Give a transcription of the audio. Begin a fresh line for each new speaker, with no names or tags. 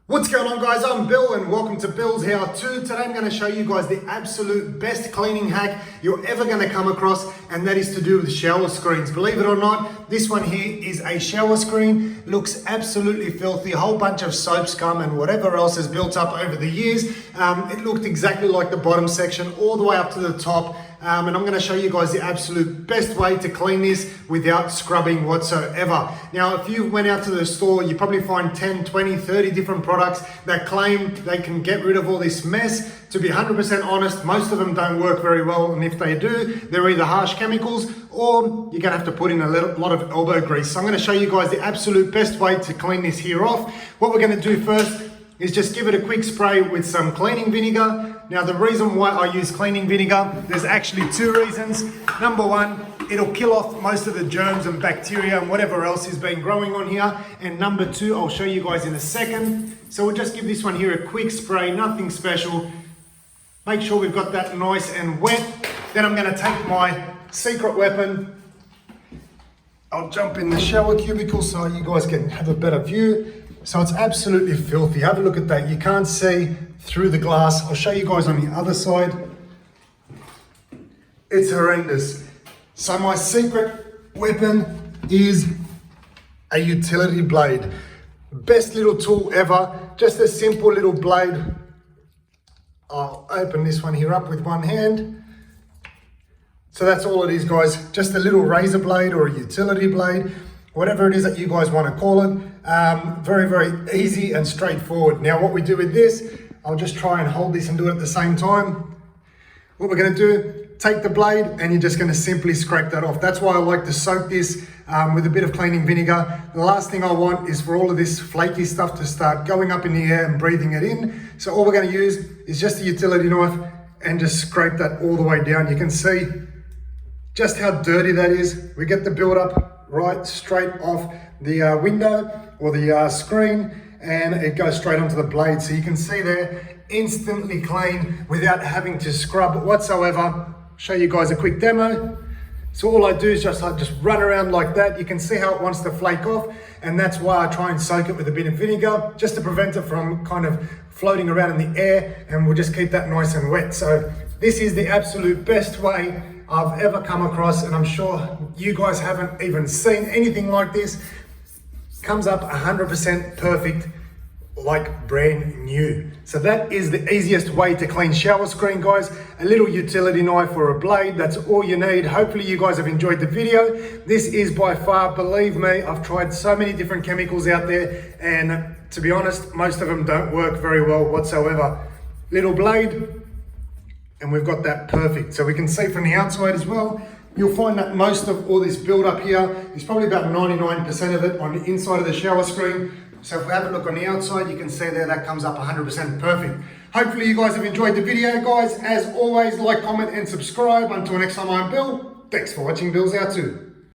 What's going on, guys? I'm Bill and welcome to Bill's How-To. Today I'm going to show you guys the absolute best cleaning hack you're ever going to come across, and that is to do with shower screens. Believe it or not, this one here is a shower screen. Looks absolutely filthy, a whole bunch of soap scum and whatever else has built up over the years. It looked exactly like the bottom section all the way up to the top. And I'm going to show you guys the absolute best way to clean this without scrubbing whatsoever. Now, if you went out to the store, you probably find 10, 20, 30 different products that claim they can get rid of all this mess. To be 100% honest, most of them don't work very well. And if they do, they're either harsh chemicals or you're going to have to put in a lot of elbow grease. So I'm going to show you guys the absolute best way to clean this here off. What we're going to do first is just give it a quick spray with some cleaning vinegar. Now, the reason why I use cleaning vinegar, there's actually two reasons. Number one, it'll kill off most of the germs and bacteria and whatever else has been growing on here. And number two, I'll show you guys in a second. So we'll just give this one here a quick spray, nothing special. Make sure we've got that nice and wet. Then I'm gonna take my secret weapon. I'll jump in the shower cubicle so you guys can have a better view. So it's absolutely filthy. Have a look at that. You can't see through the glass. I'll show you guys on the other side. It's horrendous. So my secret weapon is a utility blade. Best little tool ever. Just a simple little blade. I'll open this one here up with one hand. So that's all it is, guys. Just a little razor blade or a utility blade, whatever it is that you guys want to call it. Very, very easy and straightforward. Now, what we do with this, I'll just try and hold this and do it at the same time. What we're going to do, take the blade and you're just going to simply scrape that off. That's why I like to soak this with a bit of cleaning vinegar. The last thing I want is for all of this flaky stuff to start going up in the air and breathing it in. So all we're going to use is just a utility knife and just scrape that all the way down. You can see just how dirty that is. We get the buildup right straight off the window or the screen, and it goes straight onto the blade. So you can see there, instantly clean without having to scrub whatsoever. Show you guys a quick demo. So all I do is just run around like that. You can see how it wants to flake off, and that's why I try and soak it with a bit of vinegar, just to prevent it from kind of floating around in the air, and we'll just keep that nice and wet. So this is the absolute best way I've ever come across, and I'm sure you guys haven't even seen anything like this. Comes up 100% perfect, like brand new. So that is the easiest way to clean shower screen, guys. A little utility knife or a blade, that's all you need. Hopefully you guys have enjoyed the video. This is by far, believe me, I've tried so many different chemicals out there, and to be honest, most of them don't work very well whatsoever. Little blade, and we've got that perfect. So we can see from the outside as well, you'll find that most of all this build up here is probably about 99% of it on the inside of the shower screen. So if we have a look on the outside, you can see there that comes up 100% perfect. Hopefully you guys have enjoyed the video, guys. As always, like, comment and subscribe. Until next time, I'm Bill. Thanks for watching Bill's How-To.